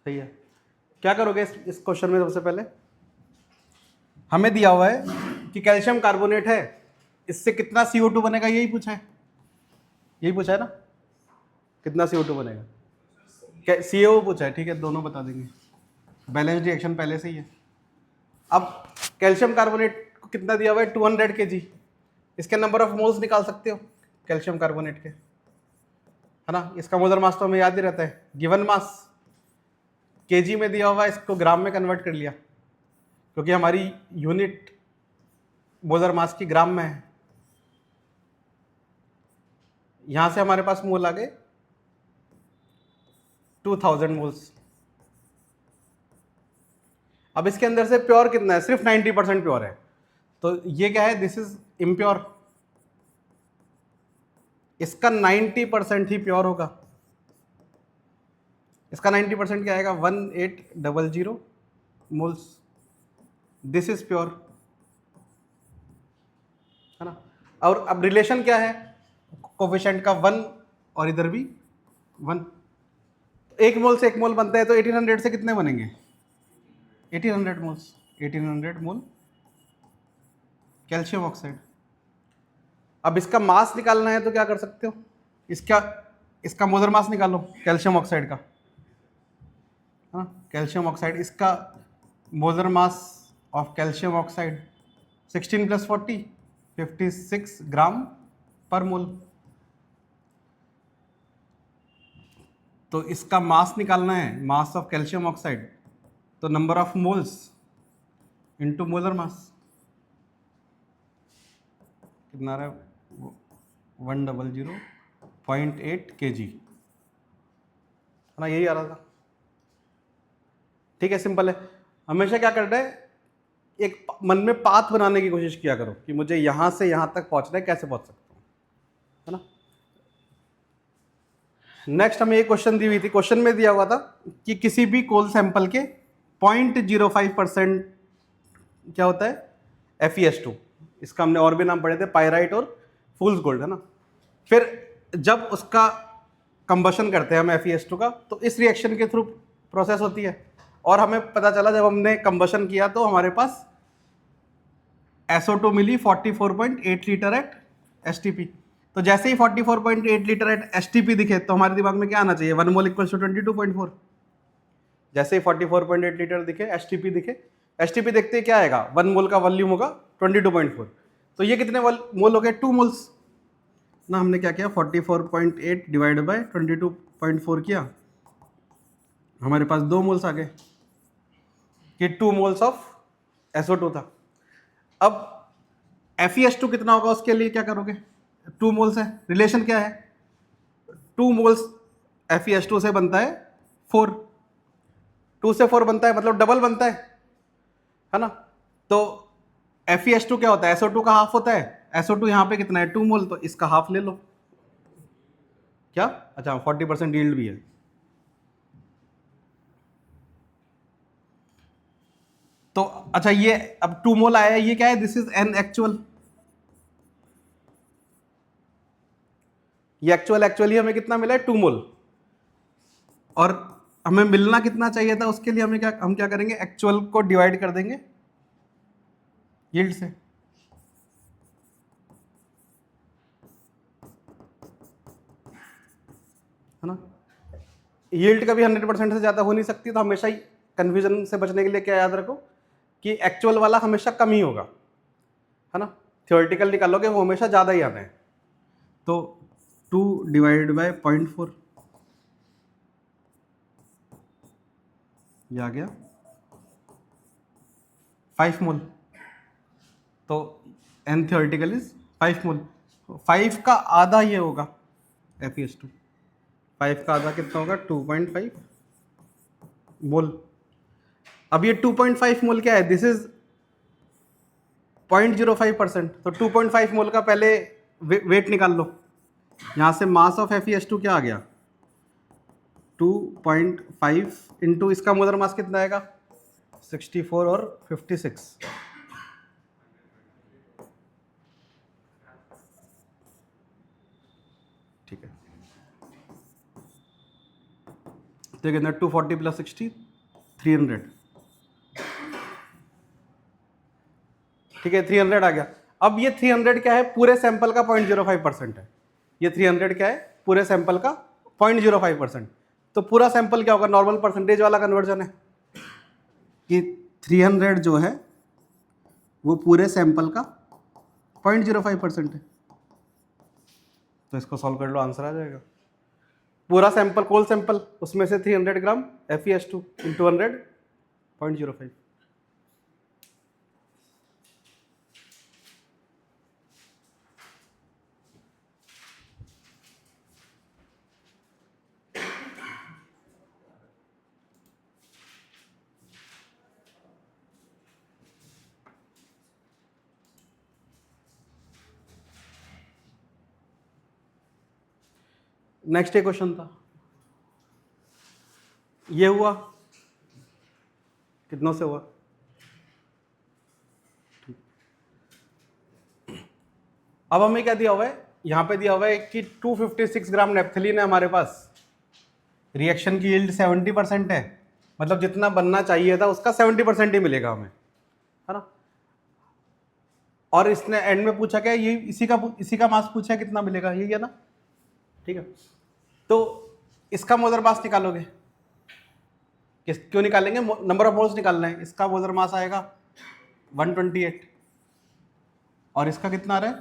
सही है। क्या करोगे इस क्वेश्चन में? सबसे पहले हमें दिया हुआ है कि कैल्शियम कार्बोनेट है, इससे कितना CO2 बनेगा, यही पूछा है, यही पूछा है ना, कितना CO2 बनेगा। CO पूछा है, ठीक है, दोनों बता देंगे, बैलेंस रिएक्शन पहले से ही है। अब कैल्शियम कार्बोनेट को कितना दिया हुआ है, 200 kg, इसके नंबर ऑफ मोल्स निकाल सकते हो कैल्शियम कार्बोनेट के, है ना। इसका मोलर मास तो हमें याद ही रहता है, गिवन मास केजी में दिया हुआ है, इसको ग्राम में कन्वर्ट कर लिया, क्योंकि हमारी यूनिट मोलर मास की ग्राम में है। यहां से हमारे पास मोल आ गए 2000 मोल्स। अब इसके अंदर से प्योर कितना है, सिर्फ 90% प्योर है, तो ये क्या है, दिस इज इम्प्योर। इसका 90% ही प्योर होगा, इसका 90% क्या आएगा, 1800 मोल्स, दिस इज प्योर, है ना। और अब रिलेशन क्या है, कोफिशिएंट का 1 और इधर भी 1, एक मोल से एक मोल बनता है, तो 1800 से कितने बनेंगे, 1800 मोल्स, 1800 मोल कैल्शियम ऑक्साइड। अब इसका मास निकालना है तो क्या कर सकते हो, इसका मोलर मास निकालो कैल्शियम ऑक्साइड का, हाँ, कैल्शियम ऑक्साइड, इसका molar mass of calcium oxide 16 + 40 56 gram per मोल। तो इसका मास निकालना है, मास ऑफ कैल्शियम ऑक्साइड, तो number of moles into molar mass कितना रहा है, 100.8 kg, है ना, यही आ रहा था। ठीक है, सिंपल है। हमेशा क्या करना है, एक मन में पाथ बनाने की कोशिश किया करो कि मुझे यहां से यहां तक पहुंचना है, कैसे पहुंच सकता हूं, है ना। नेक्स्ट हमें एक क्वेश्चन दी हुई थी, क्वेश्चन में दिया हुआ था कि किसी भी कोल सैंपल के 0.05% क्या होता है, FeS2। इसका हमने और भी नाम पढ़े थे, पायराइट और फूल्स गोल्ड, है ना। फिर जब उसका कंबशन करते हैं हम FeS2 का, तो इस रिएक्शन के थ्रू प्रोसेस होती है, और हमें पता चला जब हमने कंबशन किया तो हमारे पास SO2 मिली 44.8 लीटर एट STP। तो जैसे ही 44.8 लीटर एट STP दिखे तो हमारे दिमाग में क्या आना चाहिए, 1 मोल इक्वल्स टू 22.4। जैसे ही 44.8 लीटर दिखे, STP दिखे, STP देखते ही क्या आएगा, 1 मोल का वॉल्यूम होगा 22.4, तो ये कितने मोल हो गए, 2 मोल्स ना। हमने क्या किया, 44.8 डिवाइड बाय 22.4 किया, हमारे पास 2 मोल्स आ गए, कि 2 मोल्स ऑफ SO2 था। अब FeS2 कितना होगा, उसके लिए क्या करोगे, 2 मोल्स है, रिलेशन क्या है, 2 मोल्स FeS2 से बनता है 4, 2 से 4 बनता है मतलब डबल बनता है ना। तो FeS2 क्या होता है, SO2 का हाफ होता है, SO2 यहां पे कितना है, 2 मोल, तो इसका हाफ ले लो, क्या, अच्छा 40% यील्ड भी है। तो अच्छा, ये अब 2 मोल आया है, ये क्या है, दिस इज एन एक्चुअल, ये एक्चुअली हमें कितना मिला है, 2 मोल, और हमें मिलना कितना चाहिए था, उसके लिए हम क्या करेंगे, एक्चुअल को डिवाइड कर देंगे यील्ड से, है ना। यील्ड कभी 100% से ज्यादा हो नहीं सकती, तो हमेशा ही कंफ्यूजन से बचने के लिए क्या याद रखो कि एक्चुअल वाला हमेशा कम ही होगा, है ना। थियोरेटिकल निकालोगे वो हमेशा ज्यादा ही आना है, तो 2 डिवाइड बाय 0.4 ये आ गया 5 मोल, तो एन थियोरेटिकल इज 5 मोल, 5 का आधा ये होगा FeS2, 5 का आधा कितना होगा, 2.5 मोल। अब ये 2.5 मोल क्या है, दिस इज 0.05%, तो 2.5 मोल का पहले वेट निकाल लो, यहां से मास ऑफ FeS2 क्या आ गया, 2.5 इंटू इसका मोलर मास कितना आएगा, 64 और 56, ठीक है। तो कितना 240 प्लस 60 300, ठीक है 300 आ गया। अब ये 300 क्या है, पूरे सैंपल का 0.05% है। ये 300 क्या है, पूरे सैंपल का 0.05%। तो पूरा सैंपल क्या होगा, नॉर्मल परसेंटेज वाला कन्वर्जन है कि 300 जो है वो पूरे सैंपल का 0.05% है। तो इसको सॉल्व कर लो, आंसर आ जाएगा। पूरा सैंपल कोल सैंपल, उसमें से 300 ग्राम FeS2 इंटू 100 0.05। नेक्स्ट एक क्वेश्चन था, ये हुआ कितनों से हुआ, अब हमें क्या दिया हुआ है, यहाँ पे दिया हुआ है कि 256 ग्राम नेप्थलीन है हमारे पास, रिएक्शन की यील्ड 70% है, मतलब जितना बनना चाहिए था उसका 70% ही मिलेगा हमें, है ना। और इसने एंड में पूछा क्या, ये इसी का मास पूछा है कितना मिलेगा, यही है ना, ठीक है। तो इसका मोलर मास निकालोगे, क्यों निकालेंगे, नंबर ऑफ मोल्स निकालना है। इसका मोलर मास आएगा 128 और इसका कितना आ रहा है,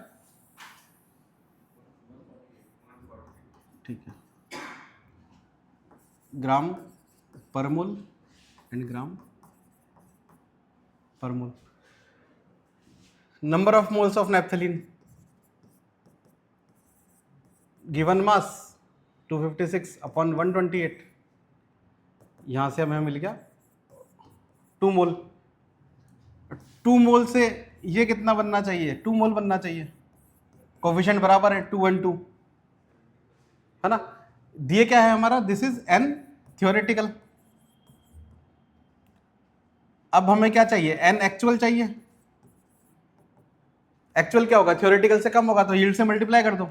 ठीक है, ग्राम per mole and gram per mole. Number of moles of naphthalene given mass 256 upon 128, यहां से हमें मिल गया 2 मोल। 2 मोल से ये कितना बनना चाहिए, 2 मोल बनना चाहिए, कोफिशिएंट बराबर है 2 1 2, है ना। दिए क्या है हमारा, दिस इज एन थ्योरेटिकल। अब हमें क्या चाहिए, एन एक्चुअल चाहिए। एक्चुअल क्या होगा, थ्योरेटिकल से कम होगा तो यील्ड से मल्टीप्लाई कर दो,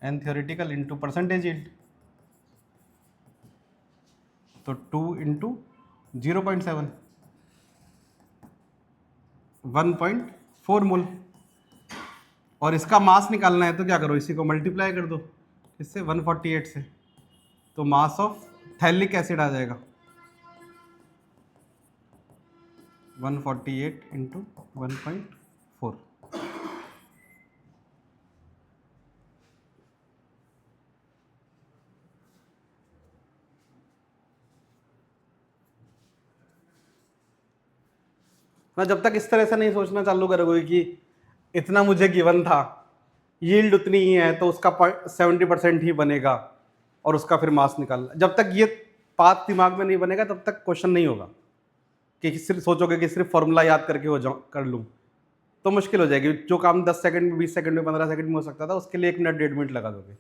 n theoretical into percentage yield, तो 2 इंटू 0.7 1.4 मोल। और इसका मास निकालना है तो क्या करो, इसी को मल्टीप्लाई कर दो इससे 148 से, तो मास ऑफ थैलिक एसिड आ जाएगा 148 इंटू 1.4। मैं जब तक इस तरह से नहीं सोचना चालू करोगे कि इतना मुझे गिवन था, यील्ड उतनी ही है तो उसका 70% ही बनेगा और उसका फिर मास निकालना, जब तक ये बात दिमाग में नहीं बनेगा तब तक क्वेश्चन नहीं होगा। कि सिर्फ सोचोगे कि सिर्फ फॉर्मूला याद करके कर लूँ तो मुश्किल हो जाएगी। जो काम 10 सेकंड में, 20 सेकंड में, 15 सेकंड में हो सकता था उसके लिए 1 मिनट 1.5 मिनट लगा दोगे,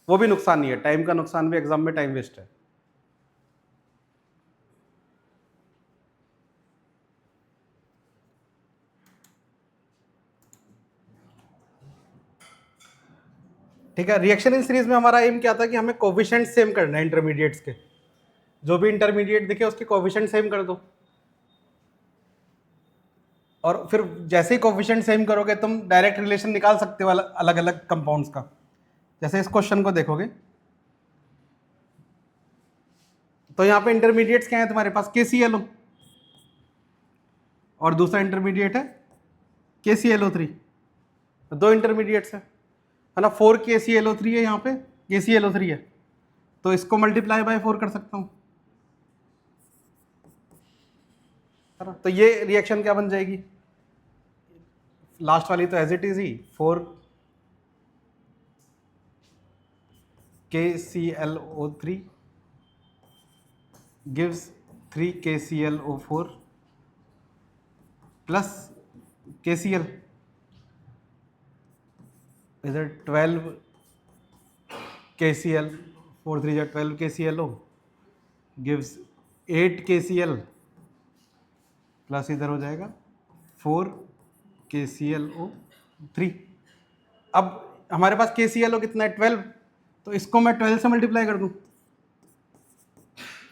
वो भी नुकसान नहीं है, टाइम का नुकसान भी, एग्जाम में टाइम वेस्ट है। ठीक है, रिएक्शन इन सीरीज में हमारा एम क्या था कि हमें कोफिशिएंट सेम करना है इंटरमीडिएट्स के, जो भी इंटरमीडिएट दिखे उसके कोफिशिएंट सेम कर दो, और फिर जैसे ही कोफिशिएंट सेम करोगे तुम डायरेक्ट रिलेशन निकाल सकते हो अलग अलग कंपाउंड्स का। जैसे इस क्वेश्चन को देखोगे तो यहाँ पे इंटरमीडिएट्स क्या है तुम्हारे पास, KClO और दूसरा इंटरमीडिएट है KClO3, तो 2 इंटरमीडिएट्स है ना, 4 KClO3 है, यहाँ पे KClO3 है, तो इसको मल्टीप्लाई बाय 4 कर सकता हूँ, है ना। तो ये रिएक्शन क्या बन जाएगी, लास्ट वाली तो एज इट इज ही 4 KClO3 gives 3 KClO4 plus KCl is it 12 KCl, 4 3 12 KClO gives 8 KCl plus इधर हो जाएगा 4 KClO3। अब हमारे पास KClO कितना है 12, तो इसको मैं 12 से मल्टीप्लाई कर दूं,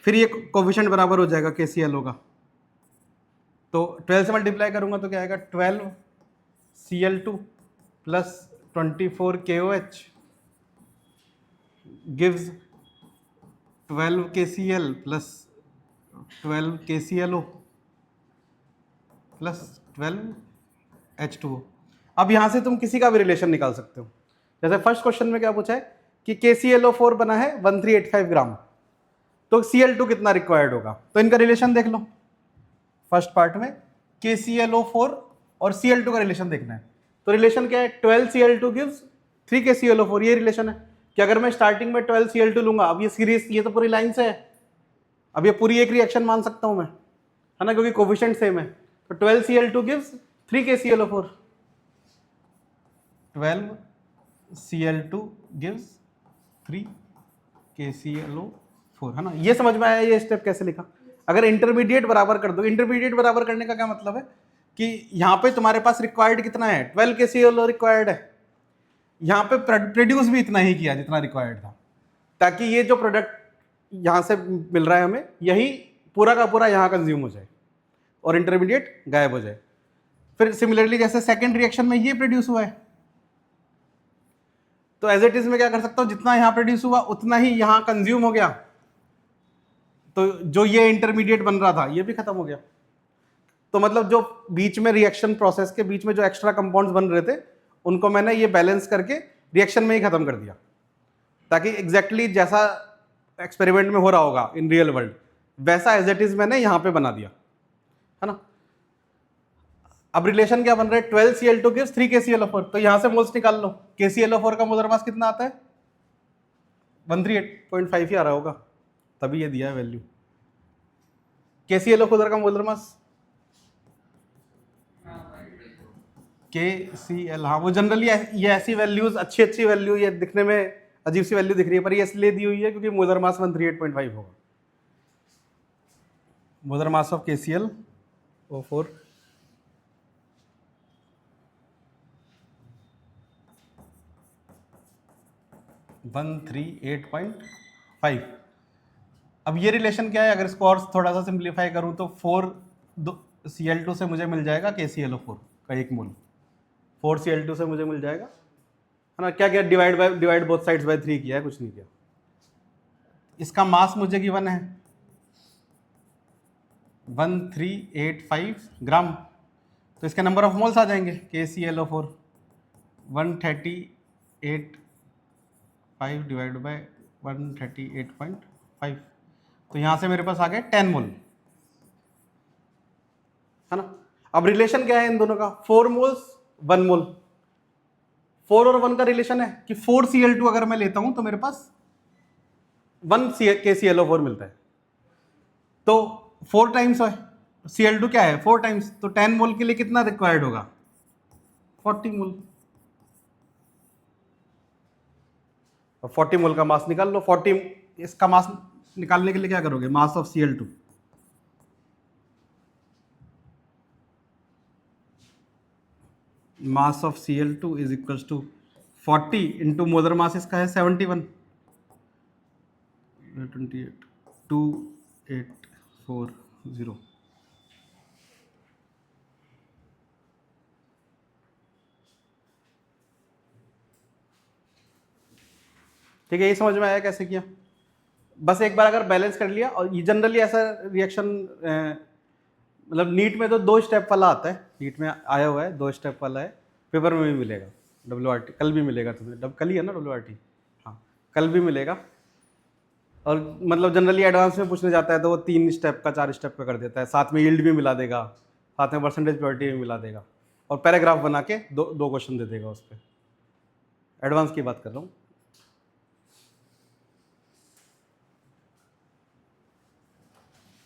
फिर ये कोफिशिएंट बराबर हो जाएगा KClO का, तो 12 से मल्टीप्लाई करूंगा तो क्या आएगा 12 Cl2 plus 24 KOH gives 12 KCl plus 12 KClO plus 12 H2O। अब यहां से तुम किसी का भी रिलेशन निकाल सकते हो। जैसे फर्स्ट क्वेश्चन में क्या पूछा है कि KClO4 बना है 1385 ग्राम, तो Cl2 कितना रिक्वायर्ड होगा, तो इनका रिलेशन देख लो। फर्स्ट पार्ट में KClO4 और Cl2 का रिलेशन देखना है, तो रिलेशन क्या है 12 Cl2 गिव्स 3 KClO4, ये रिलेशन है कि अगर मैं स्टार्टिंग में 12 Cl2 लूंगा, अब ये सीरीज, ये तो पूरी लाइन से है, अब ये पूरी एक रिएक्शन मान सकता हूं मैं, है ना, क्योंकि कोफिशिएंट सेम है। तो 12 Cl2 gives 3 KClO4, 12 Cl2 gives 3 KClO4, है ना। ये समझ में आया ये स्टेप कैसे लिखा। अगर इंटरमीडिएट बराबर कर दो, इंटरमीडिएट बराबर करने का क्या मतलब है कि यहाँ पे तुम्हारे पास रिक्वायर्ड कितना है 12 KClO रिक्वायर्ड है, यहाँ पे प्रोड्यूस भी इतना ही किया जितना रिक्वायर्ड था, ताकि ये जो प्रोडक्ट यहाँ से मिल रहा है हमें, यही पूरा का पूरा यहाँ कंज्यूम हो जाए और इंटरमीडिएट गायब हो जाए। फिर सिमिलरली जैसे सेकेंड रिएक्शन में ये प्रोड्यूस हुआ है, तो एज इट इज में क्या कर सकता हूँ, जितना यहाँ प्रोड्यूस हुआ उतना ही यहाँ कंज्यूम हो गया, तो जो ये इंटरमीडिएट बन रहा था ये भी खत्म हो गया। तो मतलब जो बीच में रिएक्शन प्रोसेस के बीच में जो एक्स्ट्रा कंपाउंड्स बन रहे थे, उनको मैंने ये बैलेंस करके रिएक्शन में ही खत्म कर दिया, ताकि एग्जैक्टली जैसा एक्सपेरिमेंट में हो रहा होगा इन रियल वर्ल्ड, वैसा एज इट इज मैंने यहाँ पे बना दिया, है ना। अब रिलेशन क्या बन रहा है 12 Cl2 गिव्स 3 KClO4, तो यहां से मोल्स निकाल लो। KClO4 का मोलर मास कितना आता है 138.5 ही आ रहा होगा, तभी ये दिया है वैल्यू। KClO4 का मोलर मास KCl, हाँ वो जनरली ये ऐसी वैल्यूज अच्छी वैल्यू, ये दिखने में अजीब सी वैल्यू दिख रही है, पर ये इसलिए दी हुई है क्योंकि मोलर मास 138.5 होगा। Molar mass of KClO4 138.5। अब ये रिलेशन क्या है, अगर इसको और थोड़ा सा सिंप्लीफाई करूं तो 4 Cl2 से मुझे मिल जाएगा KClO4 का एक मोल, 4 Cl2 से मुझे मिल जाएगा, है ना। क्या डिवाइड बोथ साइड्स बाय 3 किया है, कुछ नहीं किया। इसका मास मुझे गिवन है 1385 ग्राम, तो इसके नंबर ऑफ मोल्स आ जाएंगे KClO4 138.5 डिवाइड बाय 138.5, तो यहां से मेरे पास आ गए 10 मोल, है ना। अब रिलेशन क्या है इन दोनों का, 4 मोल्स 1 मोल। 4 और 1 का रिलेशन है कि 4 Cl2 अगर मैं लेता हूं तो मेरे पास 1 KClO4 मिलता है, तो 4 टाइम्स है Cl2 क्या है 4 टाइम्स, तो 10 मोल के लिए कितना रिक्वायर्ड होगा 40 मोल। 40 मोल का मास निकाल लो। 40 इसका मास निकालने के लिए क्या करोगे, mass of Cl2 mass of Cl2 is equals to 40 into molar mass इसका है 71, 28.2840। ठीक है, ये समझ में आया कैसे किया। बस एक बार अगर बैलेंस कर लिया, और ये जनरली ऐसा रिएक्शन मतलब नीट में तो 2 स्टेप वाला आता है, नीट में आया हुआ है 2 स्टेप वाला है, पेपर में भी मिलेगा WRT, कल भी मिलेगा तुम्हें, कल ही है ना WRT, हाँ कल भी मिलेगा। और मतलब जनरली एडवांस में पूछने जाता है तो वो 3 स्टेप का 4 स्टेप का कर देता है, साथ में यील्ड भी मिला देगा, साथ में परसेंटेज प्योरिटी भी मिला देगा, और पैराग्राफ बना के दो क्वेश्चन दे देगा उस पर। एडवांस की बात कर रहा हूँ।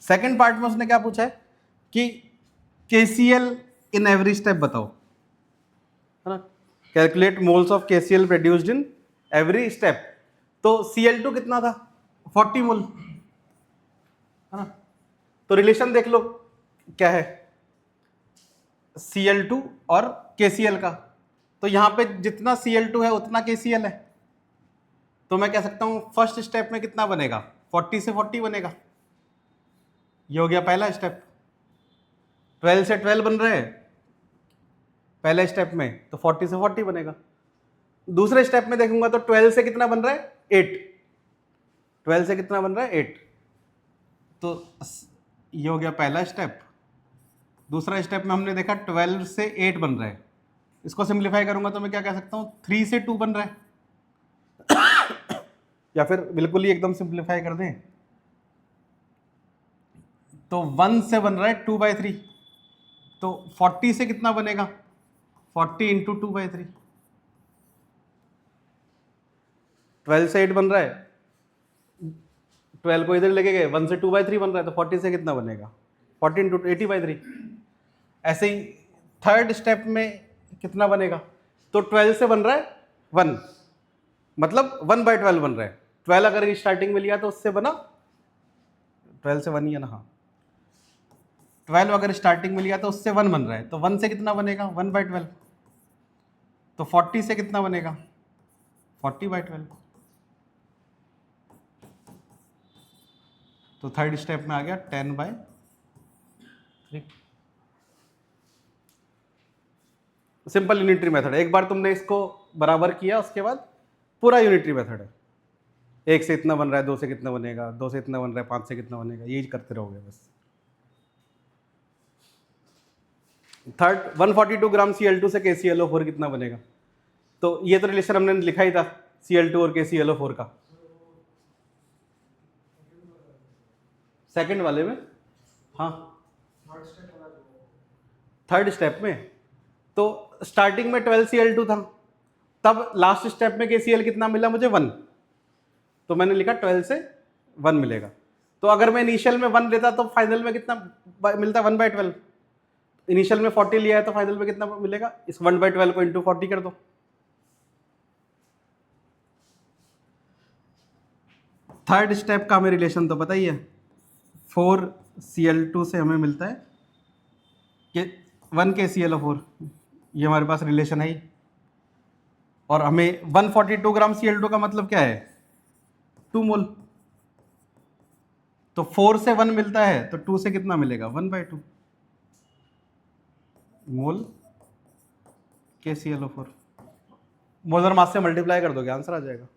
सेकेंड पार्ट में उसने क्या पूछा है कि KCl इन एवरी स्टेप बताओ, है ना। Calculate moles of KCl produced in every step, तो Cl2 कितना था 40 मोल, है ना। तो रिलेशन देख लो क्या है Cl2 और KCl का, तो यहां पे जितना Cl2 है उतना KCl है, तो मैं कह सकता हूं फर्स्ट स्टेप में कितना बनेगा 40 से 40 बनेगा, ये हो गया पहला स्टेप, 12 से 12 बन रहे हैं पहले स्टेप में, तो 40 से 40 बनेगा। दूसरे स्टेप में देखूंगा तो 12 से कितना बन रहा है 8, 12 से कितना बन रहा है 8, तो ये हो गया पहला स्टेप। दूसरा स्टेप में हमने देखा 12 से 8 बन रहा है, इसको सिंप्लीफाई करूंगा तो मैं क्या कह सकता हूं 3 से 2 बन रहा है या फिर बिल्कुल ही एकदम सिंप्लीफाई कर दें तो 1 से बन रहा है 2/3, तो 40 से कितना बनेगा 40 इंटू 2/3, 12 से 8 बन रहा है, 12 को इधर लेके गए 1 से 2/3 बन रहा है, तो 40 से कितना बनेगा 40 इंटू 80/3। ऐसे ही थर्ड स्टेप में कितना बनेगा, तो 12 से बन रहा है 1, मतलब 1/12 बन रहा है, 12 अगर स्टार्टिंग में लिया तो उससे बना 12 से 1 ही है ना, हाँ 12 अगर स्टार्टिंग में लिया तो उससे 1 बन रहा है, तो 1 से कितना बनेगा 1/12, तो 40 से कितना बनेगा 40/12, तो थर्ड स्टेप में आ गया 10/3। सिंपल यूनिटरी मेथड है, एक बार तुमने इसको बराबर किया उसके बाद पूरा यूनिटरी मेथड है, 1 से इतना बन रहा है 2 से कितना बनेगा, 2 से इतना बन रहा है 5 से कितना बनेगा, यही करते रहोगे बस। थर्ड 142 ग्राम Cl2 से KClO4 कितना बनेगा, तो ये तो रिलेशन हमने लिखा ही था Cl2 और KClO4 का सेकंड वाले में, हाँ थर्ड स्टेप में, तो स्टार्टिंग में 12 Cl2 था, तब लास्ट स्टेप में KCl कितना मिला मुझे 1, तो मैंने लिखा 12 से 1 मिलेगा। तो अगर मैं इनिशियल में 1 लेता तो फाइनल में कितना मिलता 1/12, इनिशियल में 40 लिया है तो फाइनल में कितना मिलेगा, इस 1/12 को इंटू 40 कर दो। थर्ड स्टेप का हमें रिलेशन तो पता ही है, 4 Cl2 से हमें मिलता है कि 1 KClO4, ये हमारे पास रिलेशन है ही, और हमें 142 ग्राम Cl2 का मतलब क्या है 2 मोल, तो 4 से 1 मिलता है तो 2 से कितना मिलेगा 1/2 मोल KClO4, मोलर मास से मल्टीप्लाई कर दोगे आंसर आ जाएगा।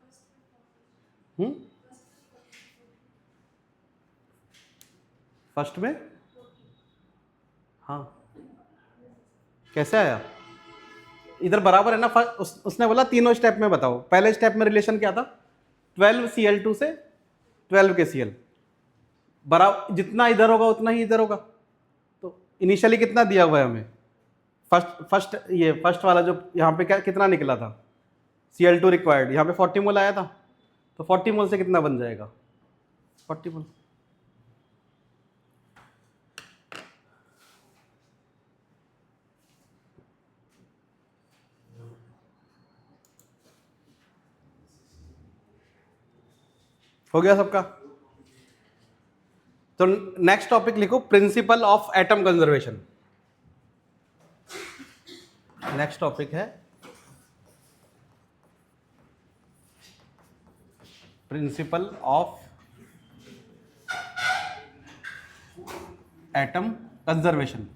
फर्स्ट में, हाँ कैसे आया, इधर बराबर है ना, उसने बोला तीनों स्टेप में बताओ, पहले स्टेप में रिलेशन क्या था 12 Cl2 से 12 KCl, बराबर जितना इधर होगा उतना ही इधर होगा, तो इनिशियली कितना दिया हुआ है हमें, फर्स्ट वाला जो यहाँ पे क्या कितना निकला था Cl2 रिक्वायर्ड, यहाँ पे 40 मोल आया था, तो 40 मोल से कितना बन जाएगा 40 मोल, हो गया सबका। तो नेक्स्ट टॉपिक लिखो principle of atom conservation, next topic है प्रिंसिपल ऑफ एटम कंजर्वेशन।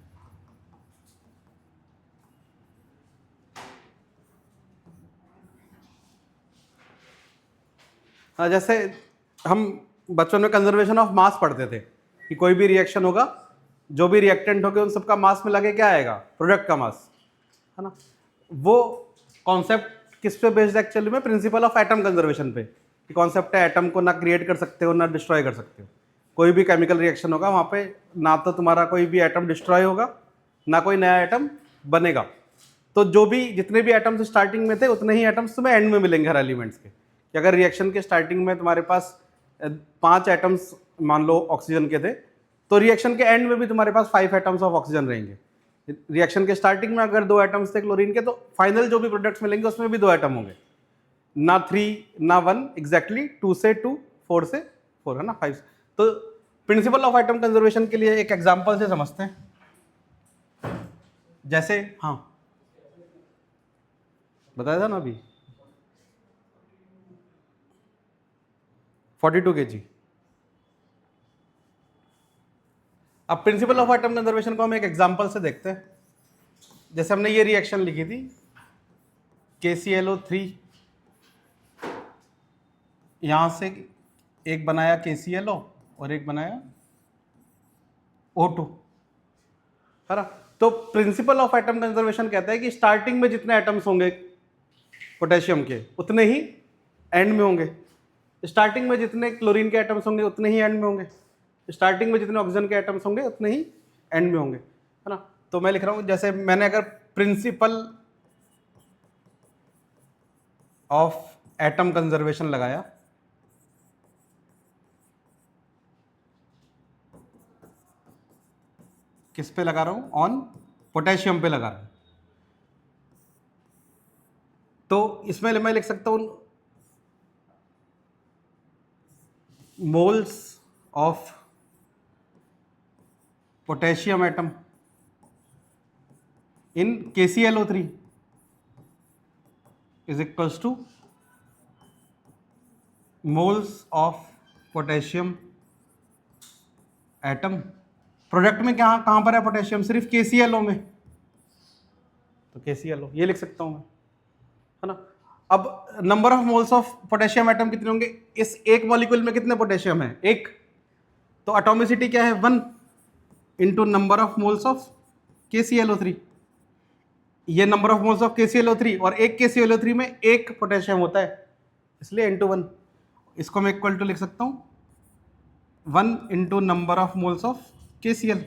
हाँ, जैसे हम बच्चों में कंजर्वेशन ऑफ मास पढ़ते थे कि कोई भी रिएक्शन होगा, जो भी रिएक्टेंट होगा उन सबका मास मिला के क्या आएगा प्रोडक्ट का मास, है ना। वो कॉन्सेप्ट किस पे बेस्ड एक्चुअली में, प्रिंसिपल ऑफ एटम कंजर्वेशन पे, कि कॉन्सेप्ट है एटम को ना क्रिएट कर सकते हो ना डिस्ट्रॉय कर सकते हो, कोई भी केमिकल रिएक्शन होगा वहाँ पे ना तो तुम्हारा कोई भी एटम डिस्ट्रॉय होगा ना कोई नया एटम बनेगा, तो जो भी जितने भी एटम्स स्टार्टिंग में थे उतने ही एटम्स तुम्हें एंड में मिलेंगे हर एलिमेंट्स के, कि अगर रिएक्शन के स्टार्टिंग में तुम्हारे पास 5 एटम्स मान लो ऑक्सीजन के थे, तो रिएक्शन के एंड में भी तुम्हारे पास 5 एटम्स ऑफ ऑक्सीजन रहेंगे। रिएक्शन के स्टार्टिंग में अगर 2 एटम्स थे क्लोरीन के, तो फाइनल जो भी प्रोडक्ट्स मिलेंगे उसमें भी 2 एटम होंगे, ना 3 ना 1, एग्जैक्टली 2 से 2, 4 से 4, है ना 5। तो प्रिंसिपल ऑफ एटम कंजर्वेशन के लिए एक एग्जांपल से समझते हैं, जैसे हाँ बताया था ना अभी 42 kg, अब प्रिंसिपल ऑफ एटम कंजर्वेशन को हम एक एग्जांपल से देखते हैं। जैसे हमने ये रिएक्शन लिखी थी KClO3, यहां से एक बनाया KClO और एक बनाया O2, है ना। तो प्रिंसिपल ऑफ एटम कंजर्वेशन कहता है कि स्टार्टिंग में जितने एटम्स होंगे पोटेशियम के उतने ही एंड में होंगे, स्टार्टिंग में जितने क्लोरीन के एटम्स होंगे उतने ही एंड में होंगे, स्टार्टिंग में जितने ऑक्सीजन के एटम्स होंगे उतने ही एंड में होंगे, है ना। तो मैं लिख रहा हूं, जैसे मैंने अगर प्रिंसिपल ऑफ एटम कंजर्वेशन लगाया, किस पे लगा रहा हूं, ऑन पोटेशियम पे लगा रहा हूं, तो इसमें मैं लिख सकता हूं moles of potassium atom in KClO3 is equals two moles of potassium atom. Product में क्या कहां पर है पोटेशियम, सिर्फ KClO में, तो KClO ये लिख सकता हूं मैं, है ना। अब number of moles of potassium atom कितने होंगे, इस एक मॉलिक्यूल में कितने पोटेशियम है, एक, तो एटॉमिसिटी क्या है 1 into number of moles of KClO3, ये number of moles of KClO3 और एक KClO3 में एक पोटेशियम होता है, इसलिए इंटू 1, इसको मैं इक्वल टू लिख सकता हूं 1 into number of moles of KCl,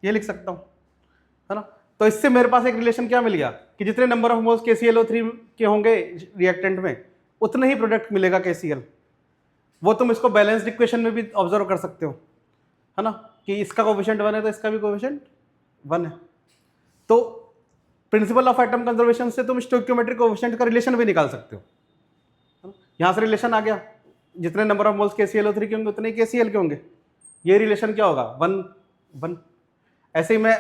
ये लिख सकता हूं, है ना। तो इससे मेरे पास एक रिलेशन क्या मिल गया कि जितने नंबर ऑफ मोल्स KClO3 के होंगे रिएक्टेंट में उतने ही प्रोडक्ट मिलेगा KCl। वो तुम इसको बैलेंस्ड इक्वेशन में भी ऑब्जर्व कर सकते हो, है ना, कि इसका कोएफिशिएंट 1 है तो इसका भी कोएफिशिएंट 1 है। तो प्रिंसिपल ऑफ एटम कंजर्वेशन से तुम स्टोइकियोमेट्रिक कोएफिशिएंट का रिलेशन भी निकाल सकते हो। यहां से रिलेशन आ गया, जितने नंबर ऑफ मोल्स KClO3 के होंगे उतने ही KCl के होंगे, ये रिलेशन क्या होगा 1 1। ऐसे ही मैं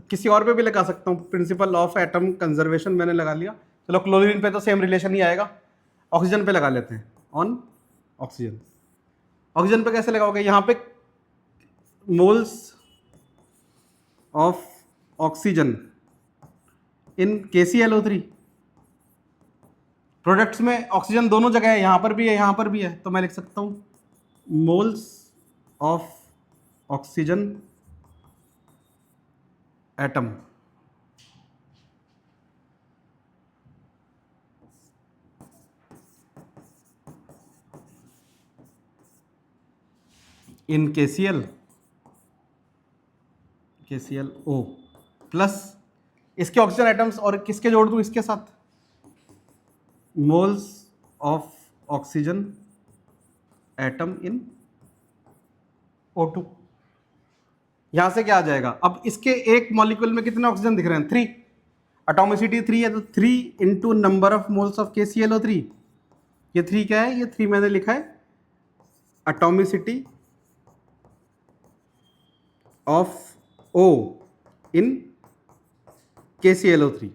किसी और पे भी लगा सकता हूँ, प्रिंसिपल ऑफ एटम कंजर्वेशन मैंने लगा लिया, चलो क्लोरीन पे तो सेम रिलेशन ही आएगा, ऑक्सीजन पे लगा लेते हैं, ऑन ऑक्सीजन। ऑक्सीजन पे कैसे लगाओगे, यहाँ पे moles of oxygen in KClO3, products में ऑक्सीजन दोनों जगह है, यहां पर भी है यहां पर भी है, तो मैं लिख सकता हूं moles of oxygen atom in KClO plus इसके ऑक्सीजन एटम्स और किसके जोड़ दूं इसके साथ, moles of oxygen atom in O2। यहां से क्या आ जाएगा, अब इसके एक मॉलिक्यूल में कितने ऑक्सीजन दिख रहे हैं 3, एटॉमिसिटी 3 है, तो 3 into number of moles of KClO3, ये 3 क्या है, ये 3 मैंने लिखा है atomicity of O in KClO3,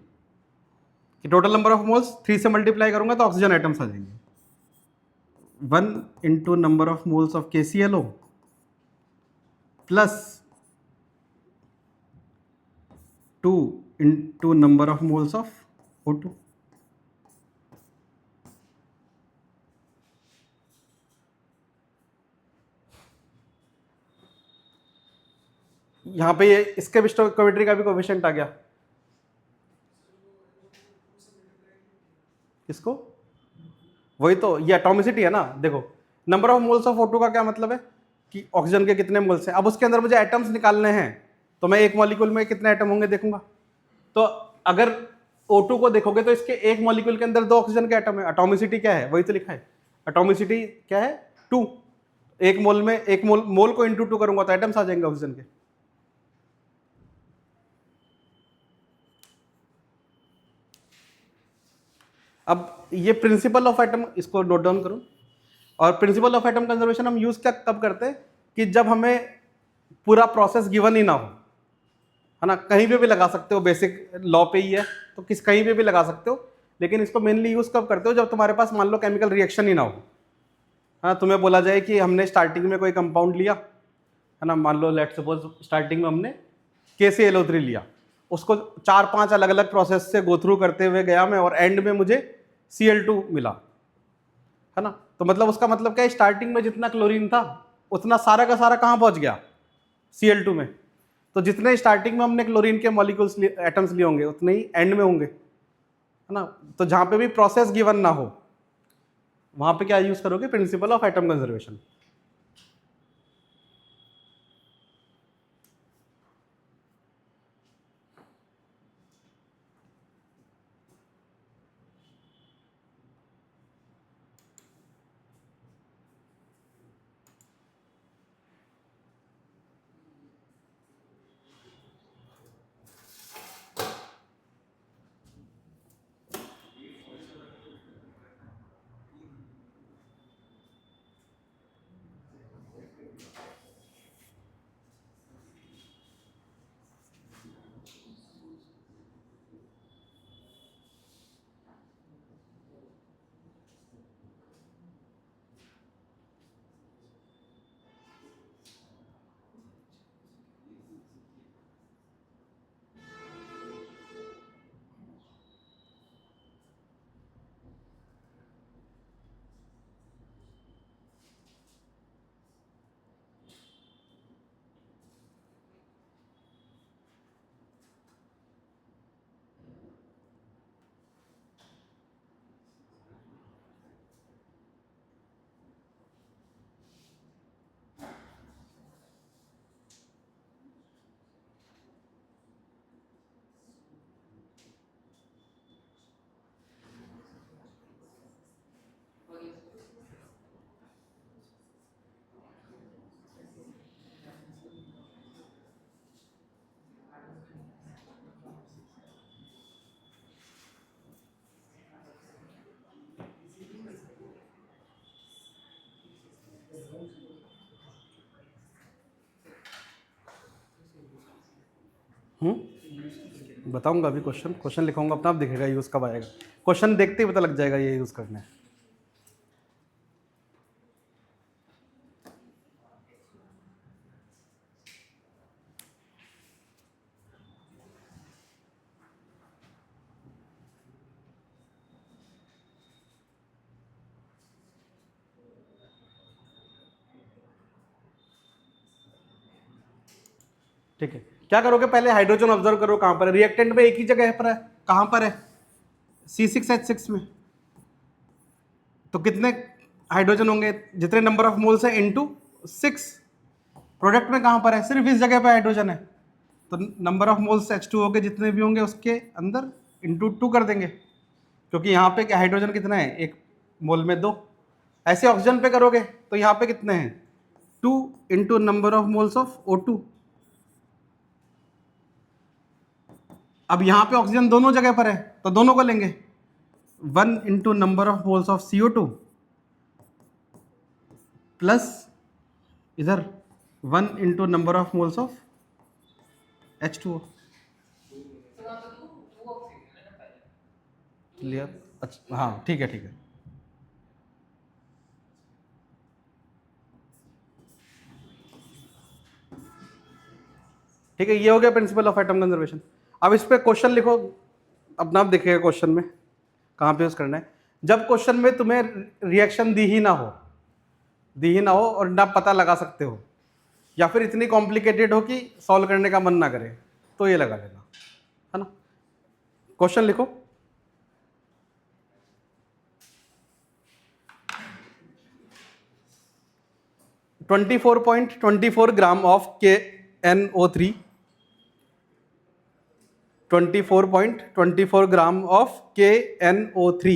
कि टोटल नंबर ऑफ मोल्स 3 से मल्टीप्लाई करूंगा तो ऑक्सीजन एटम्स आ जाएंगे, 1 into number of moles of KClO plus 2 into number of moles of O2। यहां पे ये इसके भी स्टोइकियोमेट्री का भी कोएफिशिएंट आ गया, इसको वही तो, ये एटॉमिसिटी है ना। देखो number of moles of O2 का क्या मतलब है कि ऑक्सीजन के कितने मोल्स हैं, अब उसके अंदर मुझे एटम्स निकालने हैं, तो मैं एक मॉलिक्यूल में कितने एटम होंगे देखूंगा, तो अगर O2 को देखोगे तो इसके एक मॉलिक्यूल के अंदर 2 ऑक्सीजन के एटम है, एटॉमिसिटी क्या है वही तो लिखा है, एटॉमिसिटी क्या है 2, एक मोल में एक मोल को इंटू 2 करूंगा तो एटम्स आ जाएंगे ऑक्सीजन के। अब ये प्रिंसिपल ऑफ एटम, इसको नोट डाउन करो, और प्रिंसिपल ऑफ एटम कंजर्वेशन हम यूज क्या कब करते हैं कि जब हमें पूरा प्रोसेस गिवन ही ना हो, है ना, कहीं पे भी लगा सकते हो, बेसिक लॉ पे ही है तो कहीं पे भी लगा सकते हो, लेकिन इसको मेनली यूज कब करते हो जब तुम्हारे पास मान लो केमिकल रिएक्शन ही ना हो, हाँ, तुम्हें बोला जाए कि हमने स्टार्टिंग में कोई कंपाउंड लिया, है ना। मान लो लेट सपोज स्टार्टिंग में हमने KClO3 लिया, उसको 4-5 अलग अलग प्रोसेस से गो थ्रू करते हुए गया मैं, और एंड में मुझे Cl2 मिला, है ना। तो मतलब उसका मतलब क्या है, स्टार्टिंग में जितना क्लोरीन था उतना सारा का सारा कहाँ पहुंच गया, Cl2 में। तो जितने स्टार्टिंग में हमने क्लोरीन के मॉलिक्यूल्स एटम्स लिए होंगे उतने ही एंड में होंगे, है ना। तो जहां पे भी प्रोसेस गिवन ना हो वहां पे क्या यूज करोगे, प्रिंसिपल ऑफ एटम कंजर्वेशन। बताऊंगा अभी, क्वेश्चन लिखूंगा अपना, आप दिखेगा यूज कब आएगा। क्वेश्चन देखते ही पता लग जाएगा ये यूज करना है। ठीक है, क्या करोगे, पहले हाइड्रोजन ऑब्जर्व करो कहां पर है, रिएक्टेंट में एक ही जगह पर है, कहां पर है, C6H6 में। तो कितने हाइड्रोजन होंगे, जितने नंबर ऑफ मोल्स है इनटू 6। प्रोडक्ट में कहां पर है, सिर्फ इस जगह पर हाइड्रोजन है, तो नंबर ऑफ मोल्स H2O के जितने भी होंगे उसके अंदर इंटू 2 कर देंगे, क्योंकि यहाँ पे हाइड्रोजन कितना है, एक मोल में 2। ऐसे ऑक्सीजन पे करोगे तो यहाँ पे कितने हैं, 2 into number of moles of O2। अब यहाँ पे ऑक्सीजन दोनों जगह पर है तो दोनों को लेंगे, 1 into number of moles of CO2 plus इधर 1 into number of moles of H2O। Clear, अच्छा हाँ ठीक है ठीक है। ठीक है, ये हो गया प्रिंसिपल ऑफ एटम कंजर्वेशन। अब इस पे क्वेश्चन लिखो, अपना आप दिखेगा क्वेश्चन में कहाँ पे यूज करना है। जब क्वेश्चन में तुम्हें रिएक्शन दी ही ना हो और ना पता लगा सकते हो, या फिर इतनी कॉम्प्लिकेटेड हो कि सॉल्व करने का मन ना करे, तो ये लगा लेना, है ना। क्वेश्चन लिखो, .24 gram of KNO3, 24 gram of KNO3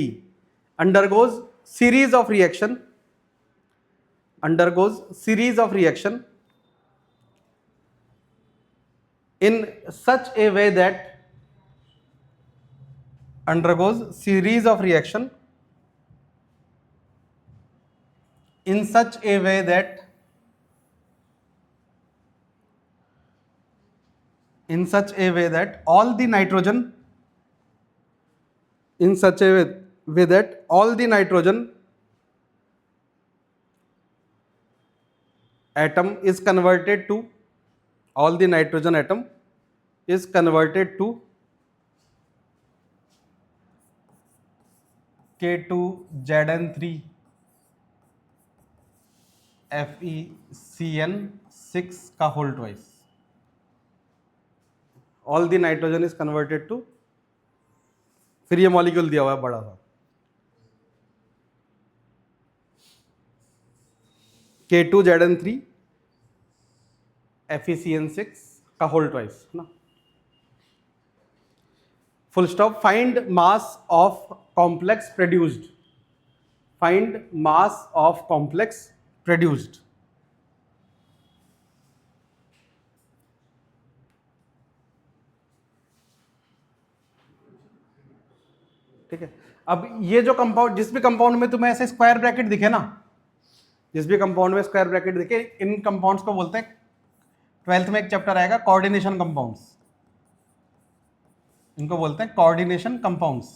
undergoes series of reaction in such a way that all the nitrogen atom is converted to, all the nitrogen atom is converted to K2Zn3 FeCN6 का whole twice. All the nitrogen is converted to, फिर ये molecule दिया हुआ है बड़ा सा, K2Zn3 FeCN6 का whole twice ना. Full stop. Find mass of complex produced. Find mass of complex produced. ठीक है. अब ये जो कंपाउंड, जिस भी कंपाउंड में तुम्हें ऐसे स्क्वायर ब्रैकेट दिखे ना, जिस भी कंपाउंड में स्क्वायर ब्रैकेट दिखे, इन कंपाउंड्स को बोलते हैं, 12th में एक चैप्टर आएगा कोऑर्डिनेशन कंपाउंड्स, इनको बोलते हैं कोऑर्डिनेशन कंपाउंड्स,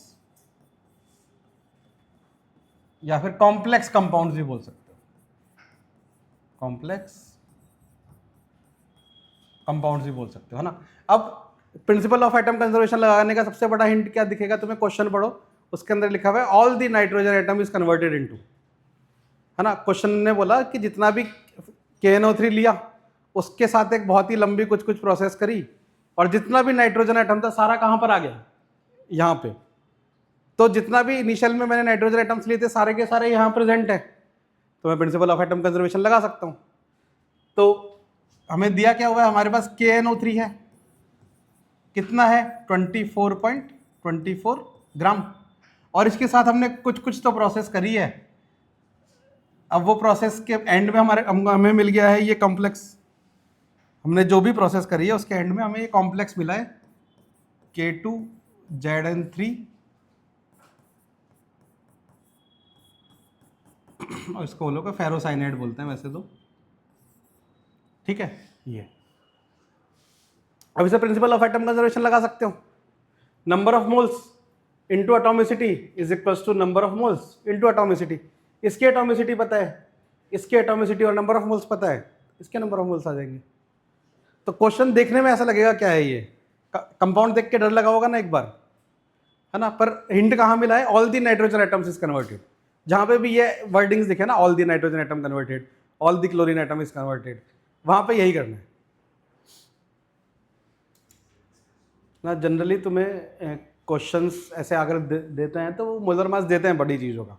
या फिर कॉम्प्लेक्स कंपाउंड्स भी बोल सकते हो. कॉम्प्लेक्स कंपाउंड्स भी बोल सकते हो, है ना. अब प्रिंसिपल ऑफ एटम कंजर्वेशन लगाने का सबसे बड़ा हिंट क्या दिखेगा तुम्हें? क्वेश्चन पढ़ो, उसके अंदर लिखा हुआ है all the nitrogen atom is converted into, है ना. क्वेश्चन ने बोला कि जितना भी KNO3 लिया उसके साथ एक बहुत ही लंबी कुछ कुछ प्रोसेस करी, और जितना भी नाइट्रोजन एटम था सारा कहां पर आ गया? यहां पे. तो जितना भी इनिशियल में मैंने नाइट्रोजन एटम्स लिए थे सारे के सारे यहां प्रेजेंट है, तो मैं प्रिंसिपल ऑफ एटम कंजर्वेशन लगा सकता हूं. तो हमें दिया क्या हुआ है? हमारे पास KNO3 है, कितना है? 24.24 ग्राम, और इसके साथ हमने कुछ कुछ तो प्रोसेस करी है. अब वो प्रोसेस के एंड में हमें मिल गया है ये कॉम्प्लेक्स. हमने जो भी प्रोसेस करी है उसके एंड में हमें ये कॉम्प्लेक्स मिला है K2Zn3 और इसको लोग फेरोसाइनाइड बोलते हैं वैसे तो. ठीक है. ये अब इसे प्रिंसिपल ऑफ एटम कंजर्वेशन लगा सकते हो. Number of moles into atomicity is equals to number of moles into atomicity. इसकी एटॉमिसिटी पता है, इसकी एटॉमिसिटी और नंबर ऑफ मोल्स पता है, इसके नंबर ऑफ मोल्स आ जाएंगे. तो क्वेश्चन देखने में ऐसा लगेगा क्या है ये, कंपाउंड देख के डर लगा होगा ना एक बार, है ना. पर हिंट कहाँ मिला है? All the nitrogen atoms is converted. जहां पे भी ये वर्डिंग्स दिखे ना, all the nitrogen atom converted, all the chlorine atom is converted, वहां पे यही करना है ना. जनरली तुम्हें क्वेश्चंस ऐसे अगर देते हैं तो वो मोलर मास देते हैं बड़ी चीज़ों का,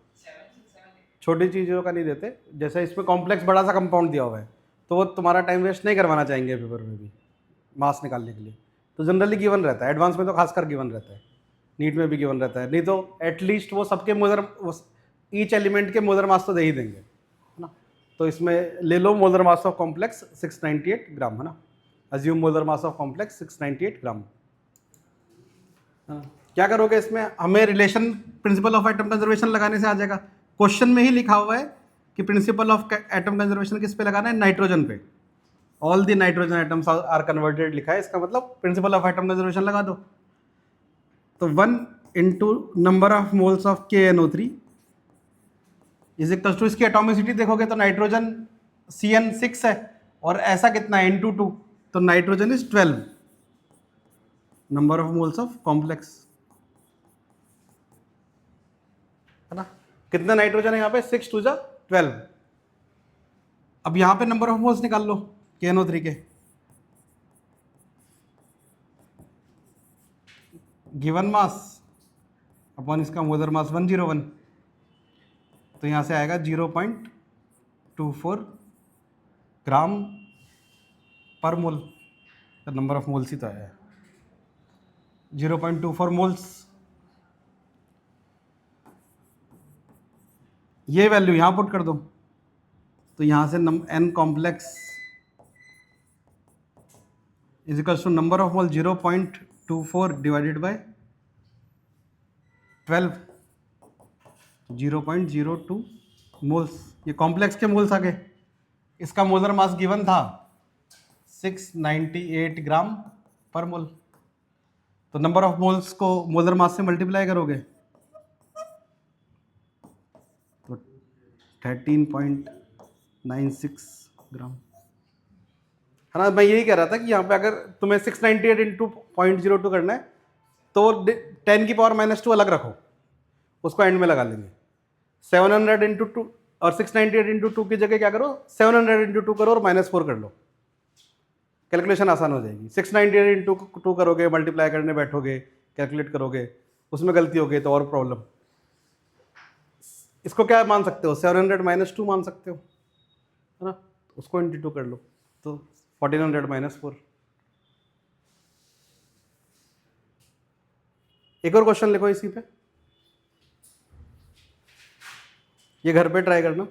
छोटी चीज़ों का नहीं देते. जैसे इसमें कॉम्प्लेक्स बड़ा सा कंपाउंड दिया हुआ है तो वो तुम्हारा टाइम वेस्ट नहीं करवाना चाहेंगे पेपर में भी मास निकालने के लिए. तो जनरली गिवन रहता है, एडवांस में तो खासकर गिवन रहता है, नीट में भी गिवन रहता है. नहीं तो एटलीस्ट वो सबके मोलर, ईच एलिमेंट के मोलर मास तो दे ही देंगे, है ना. तो इसमें ले low molar mass of complex 698 ग्राम, है ना. Assume molar mass of complex 698 ग्राम. क्या करोगे इसमें? हमें relation principle of atom conservation लगाने से आ जाएगा. क्वेश्चन में ही लिखा हुआ है कि प्रिंसिपल ऑफ एटम कंजर्वेशन किस पे लगाना है? नाइट्रोजन पे. All the nitrogen atoms are converted लिखा है, इसका मतलब प्रिंसिपल ऑफ एटम कंजर्वेशन लगा दो. तो 1 into number of moles of KNO3 is equal to, इसकी एटॉमिसिटी देखोगे तो नाइट्रोजन CN6 है, और ऐसा कितना है? into 2, तो nitrogen is 12. Number of moles of complex, है ना. कितना नाइट्रोजन है यहाँ पे? 6 2 जा 12. अब यहाँ पे नंबर ऑफ मोल्स निकाल लो KNO3 के. गिवन मास अपॉन इसका मोलर मास 101, तो यहाँ से आएगा 0.24 ग्राम पर मोल. तो नंबर ऑफ मोल्स ही तो आया है 0.24 मोल्स. ये वैल्यू यहाँ पुट कर दो, तो यहाँ से n complex is equals to number of mole 0.24 divided by 12, 0.02 moles. ये कॉम्प्लेक्स के मोल्स आ गए. इसका मोलर मास गिवन था 698 ग्राम पर मोल. तो नंबर ऑफ मोल्स को मोलर मास से मल्टीप्लाई करोगे तो 13.96 ग्राम. है ना। मैं यही कह रहा था कि यहाँ पे अगर तुम्हें 698 इंटू 0.02 करना है तो 10⁻² अलग रखो, उसको एंड में लगा लेंगे। 700 इंटू 2 और 698 इंटू 2 की जगह क्या करो, 700 इंटू 2 करो और -4 कर लो, कैलकुलेशन आसान हो जाएगी। 698 इंटू 2 करोगे, मल्टीप्लाई करने बैठोगे, कैलकुलेट करोगे, उसमें गलती हो गई तो और प्रॉब्लम। इसको क्या मान सकते हो, 700 -2 मान सकते हो, है ना। उसको इंटू 2 कर लो तो 1400 -4। एक और क्वेश्चन लिखो इसी पे, ये घर पे ट्राई करना।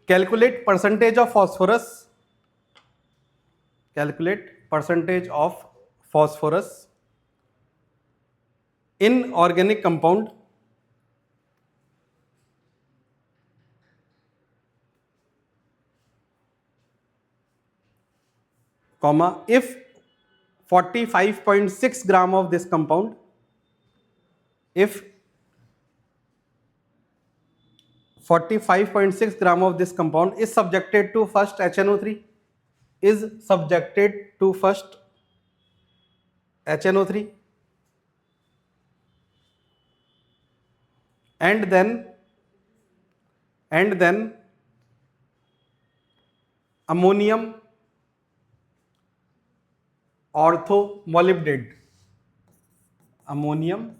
Calculate percentage of phosphorus, calculate percentage of phosphorus in organic compound comma if 45.6 gram of this compound, if 45.6 gram of this compound is subjected to first HNO3, is subjected to first HNO3 and then ammonium orthomolybdate, ammonium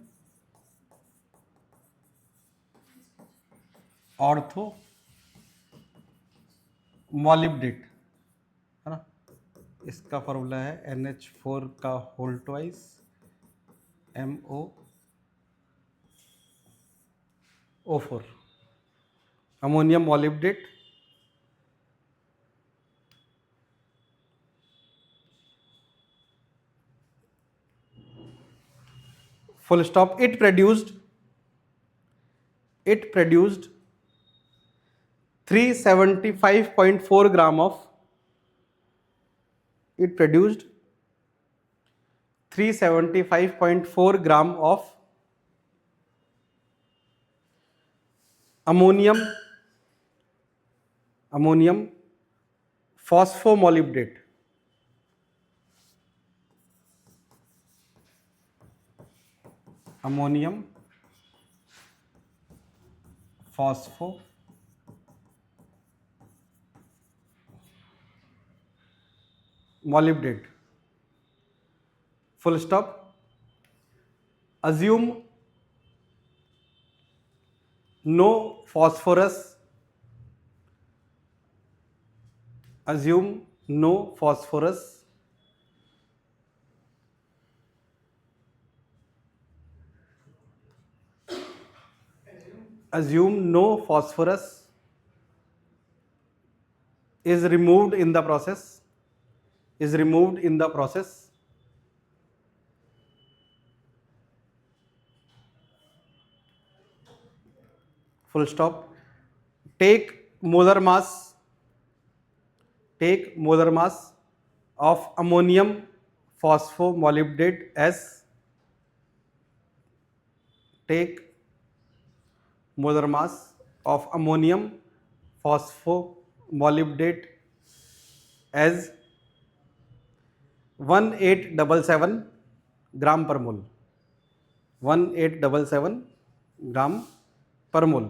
orthomolybdate, है ना। इसका formula है NH4 का whole twice MoO4, ammonium molybdate. full stop, it produced 375.4 gram of, it produced 375.4 gram of ammonium phosphomolybdate, ammonium phosphomolybdate, full stop। assume no phosphorus, assume no phosphorus is removed in the process, full stop। take molar mass of ammonium phosphomolybdate as, take molar mass of ammonium phosphomolybdate as 1877 gram per mole, 1877 gram per mole।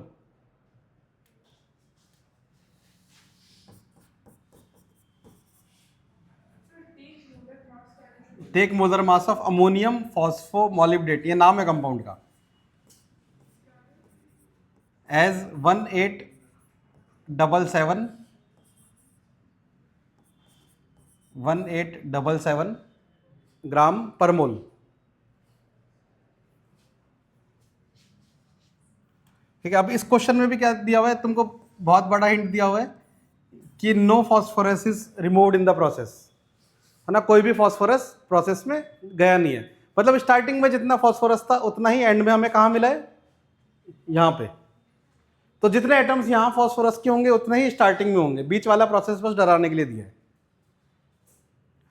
Take molar mass of ammonium phosphomolybdate, ये नाम है compound का, as 1877 ग्राम per मोल। ठीक है, अब इस question में भी क्या दिया हुआ है तुमको, बहुत बड़ा हिंट दिया हुआ है कि no phosphorus is removed in the process, है ना। कोई भी फॉस्फोरस प्रोसेस में गया नहीं है, मतलब स्टार्टिंग में जितना फॉस्फोरस था उतना ही एंड में हमें कहाँ मिला है, यहाँ पे। तो जितने एटम्स यहाँ फॉस्फोरस के होंगे उतने ही स्टार्टिंग में होंगे, बीच वाला प्रोसेस बस डराने के लिए दिया है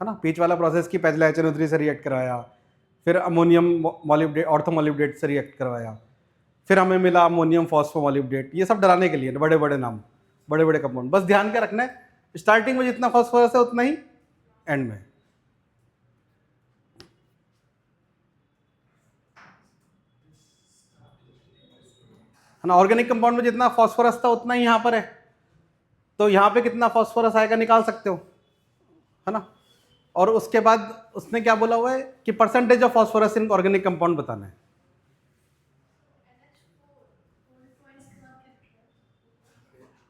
ना। बीच वाला प्रोसेस की पहले HNO3 से रिएक्ट करवाया, फिर अमोनियम मॉलिब्डेट ऑर्थोमॉलिब्डेट से रिएक्ट करवाया, फिर हमें मिला अमोनियम फॉस्फोमोलिब्डेट, ये सब डराने के लिए बड़े बड़े नाम, बड़े बड़े कंपाउंड। बस ध्यान क्या रखना है, स्टार्टिंग में जितना फॉस्फोरस है उतना ही एंड में। है ना, ऑर्गेनिक कंपाउंड में जितना फॉस्फोरस था उतना ही यहां पर है, तो यहां पे कितना फॉस्फोरस आएगा निकाल सकते हो, है ना। और उसके बाद उसने क्या बोला हुआ है कि percentage of phosphorus in organic compound बताना है।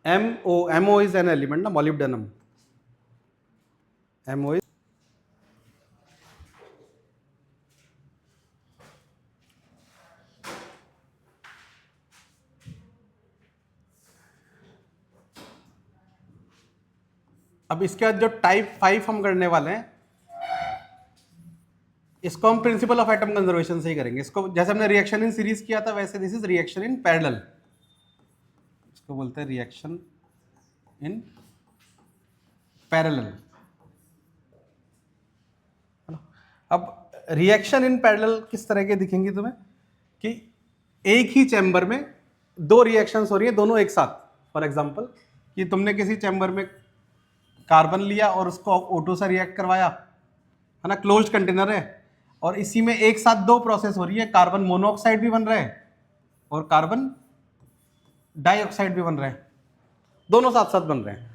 MO इज एन एलिमेंट ना, मॉलिब्डेनम, MO इज। अब इसके बाद जो टाइप 5 हम करने वाले हैं, इसको हम प्रिंसिपल ऑफ एटम कंजर्वेशन से ही करेंगे। इसको जैसे हमने रिएक्शन इन सीरीज किया था वैसे this is reaction in parallel, इसको बोलते हैं रिएक्शन इन पैरेलल। अब रिएक्शन इन पैरेलल किस तरह के दिखेंगे तुम्हें कि एक ही चैम्बर में दो रिएक्शंस हो रही है, दोनों एक साथ। फॉर एग्जांपल कि तुमने किसी चैम्बर में कार्बन लिया और उसको O2 से रिएक्ट करवाया, है ना, क्लोज्ड कंटेनर है, और इसी में एक साथ दो प्रोसेस हो रही है, कार्बन मोनोऑक्साइड भी बन रहा है और कार्बन डाइऑक्साइड भी बन रहा है, दोनों साथ साथ बन रहे हैं।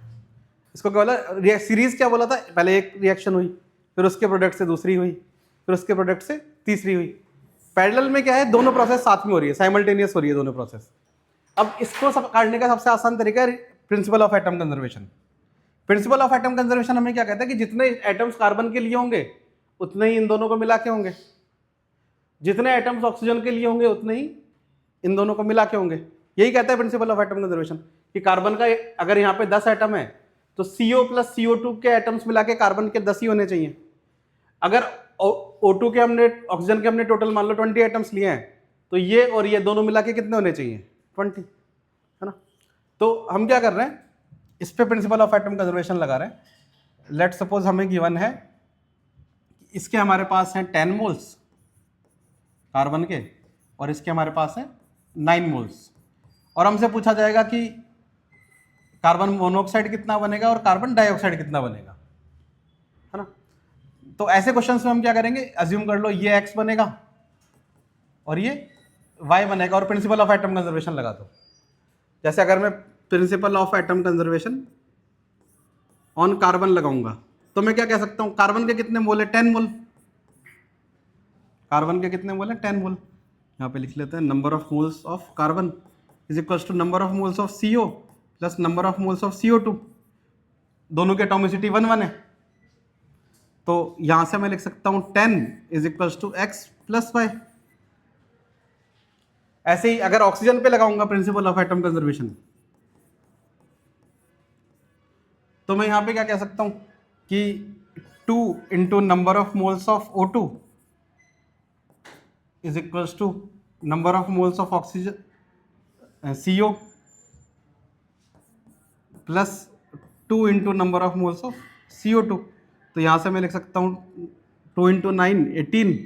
इसको क्या बोला, सीरीज क्या बोला था, पहले एक रिएक्शन हुई, फिर उसके प्रोडक्ट से दूसरी हुई, फिर उसके प्रोडक्ट से तीसरी हुई। पैरेलल में क्या है, दोनों प्रोसेस साथ में हो रही है, साइमल्टेनियस हो रही है दोनों प्रोसेस। अब इसको सब काटने का सबसे आसान तरीका है principle of atom conservation. Principle of atom conservation हमें क्या कहता है कि जितने एटम्स कार्बन के लिए होंगे उतने ही इन दोनों को मिला के होंगे, जितने एटम्स ऑक्सीजन के लिए होंगे उतने ही इन दोनों को मिला के होंगे। यही कहता है प्रिंसिपल ऑफ एटम कंजर्वेशन कि कार्बन का अगर यहाँ पे 10 एटम है तो CO प्लस CO2 के एटम्स मिला के कार्बन के 10 ही होने चाहिए। अगर O2 के हमने, ऑक्सीजन के हमने टोटल मान लो 20 एटम्स लिए हैं, तो ये और ये दोनों मिला के कितने होने चाहिए, 20, है ना। तो हम क्या कर रहे हैं, इस पे प्रिंसिपल ऑफ एटम कंजर्वेशन लगा रहे हैं। लेट सपोज हमें गिवन है, इसके हमारे पास हैं 10 मोल्स कार्बन के और इसके हमारे पास है 9 मोल्स, और हमसे पूछा जाएगा कि कार्बन मोनोऑक्साइड कितना बनेगा और कार्बन डाइऑक्साइड कितना बनेगा, है ना। तो ऐसे क्वेश्चंस में हम क्या करेंगे, अज्यूम कर लो ये x बनेगा और ये y बनेगा और प्रिंसिपल ऑफ एटम कंजर्वेशन लगा दो। जैसे अगर मैं principle of atom conservation on carbon लगाऊंगा तो मैं क्या कह सकता हूं, कार्बन के कितने मोल है, 10 मोल। कार्बन के कितने मोल है, 10 मोल। यहाँ पे लिख लेते हैं, number of moles of carbon is equals to number of moles of CO plus number of moles of CO2। दोनों की एटॉमिसिटी 1 1 है, तो यहां से मैं लिख सकता हूं 10 is equals to x plus y। ऐसे ही अगर ऑक्सीजन पे लगाऊंगा प्रिंसिपल ऑफ एटम कंजर्वेशन, तो मैं यहां पे क्या कह सकता हूं कि 2 into number of moles of O2 is equals to number of moles of oxygen CO plus 2 into number of moles of CO2। तो यहां से मैं लिख सकता हूं 2 into 9 18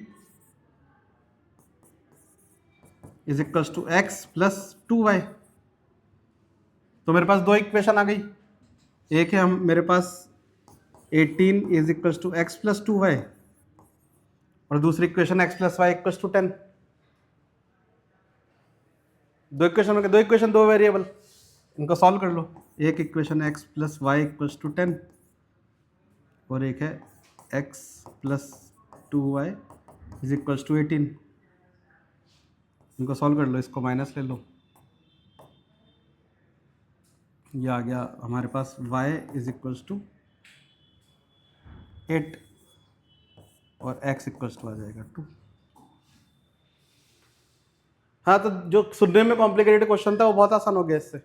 is equals to x plus 2y। तो मेरे पास दो इक्वेशन आ गई, एक है हम मेरे पास 18 is equals to x plus 2y और दूसरी equation x plus y equals to 10। दो इक्वेशन दो वेरिएबल, इनको सॉल्व कर लो। एक equation x plus y equals to 10 और एक है x plus 2y is equals to 18। इनको सॉल्व कर लो, इसको माइनस ले लो, ये आ गया हमारे पास y इज इक्वल्स टू 8 और x इक्वल्स टू आ जाएगा 2। हाँ, तो जो सुनने में कॉम्प्लिकेटेड क्वेश्चन था वो बहुत आसान हो गया इससे।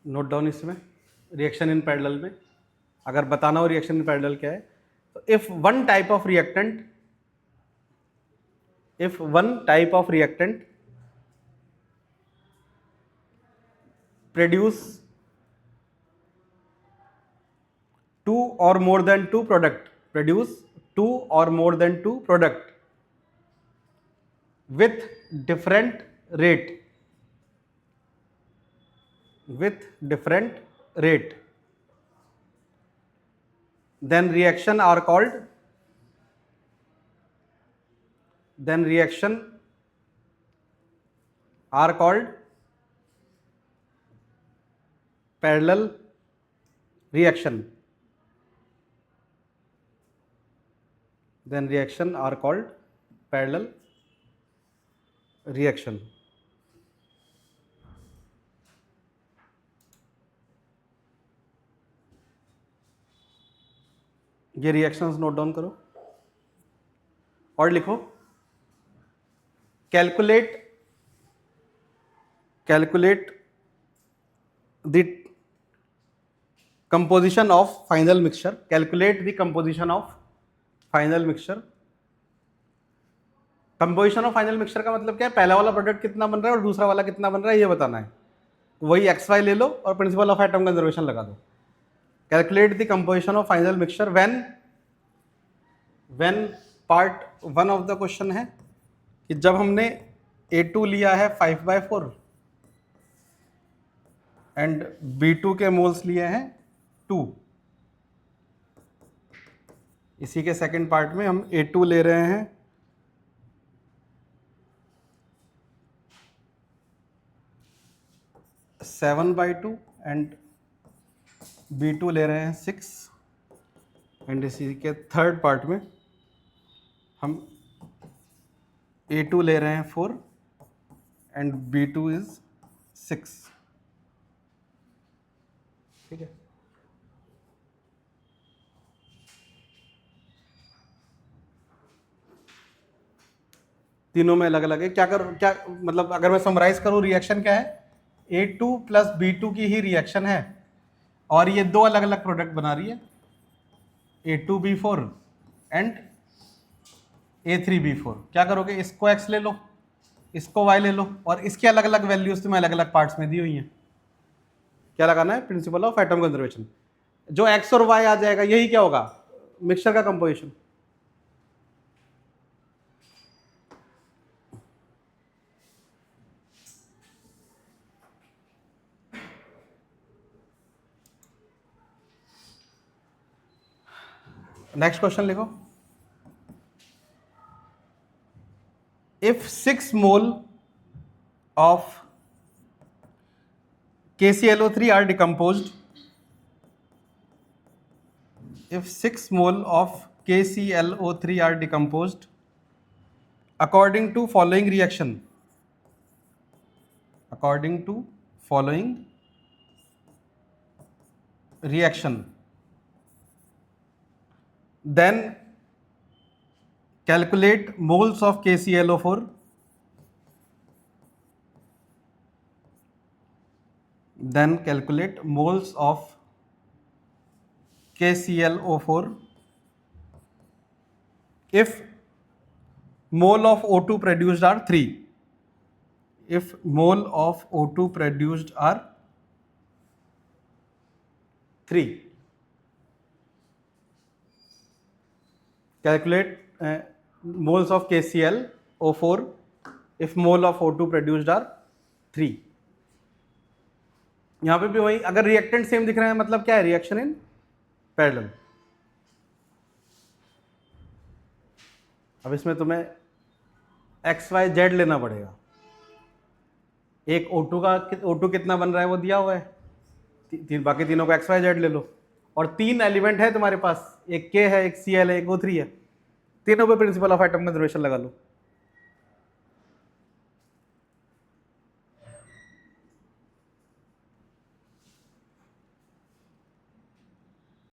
नोट डाउन इसमें, रिएक्शन इन पैरेलल में अगर बताना हो रिएक्शन इन पैरेलल क्या है, तो if one type of reactant produce two or more than two product, produce two or more than two product with different rate, with different rate, then reaction are called, then reaction are called parallel reaction, then reaction are called parallel reaction. ये reactions note down करो और लिखो calculate the composition of final mixture, calculate the composition of final mixture. Composition of final mixture का मतलब क्या है, पहला वाला प्रोडक्ट कितना बन रहा है और दूसरा वाला कितना बन रहा है ये बताना है। वही XY ले लो और प्रिंसिपल ऑफ एटम कंजर्वेशन लगा दो। Calculate the composition of final mixture when part 1 of the question है कि जब हमने A2 लिया है 5/4 एंड B2 के मोल्स लिए हैं 2। इसी के सेकंड पार्ट में हम A2 ले रहे हैं 7/2 एंड B2 ले रहे हैं 6 एंड इसी के थर्ड पार्ट में हम A2 ले रहे हैं 4 एंड B2 इज 6। ठीक है, तीनों में अलग अलग है। क्या मतलब अगर मैं समराइज करूं रिएक्शन क्या है, A2 प्लस B2 की ही रिएक्शन है और ये दो अलग अलग प्रोडक्ट बना रही है, A2B4 एंड A3B4। क्या करोगे, इसको X ले लो, इसको Y ले लो और इसके अलग अलग वैल्यूज तुम्हें अलग अलग पार्ट्स में दी हुई हैं। क्या लगाना है, प्रिंसिपल ऑफ एटम कंजर्वेशन। जो X और Y आ जाएगा यही क्या होगा, मिक्सचर का कंपोजिशन। नेक्स्ट क्वेश्चन लिखो, if 6 mole of KClO3 are decomposed, if 6 mole of KClO3 are decomposed according to following reaction, then calculate moles of KClO4, then calculate moles of KClO4 if mole of O2 produced are 3, if mole of O2 produced are 3, calculate moles of KClO4 if mole of O2 produced are 3। यहां पे भी वही, अगर reactant same दिख रहे हैं मतलब क्या है, रिएक्शन इन पैरेलल। अब इसमें तुम्हें XYZ लेना पड़ेगा। एक O2 कितना बन रहा है वो दिया हुआ है, बाकी तीनों को XYZ ले लो और 3 एलिमेंट है तुम्हारे पास, एक K है, एक Cl है, एक O3 है। तीनों पे प्रिंसिपल ऑफ एटम कंजर्वेशन लगा लो।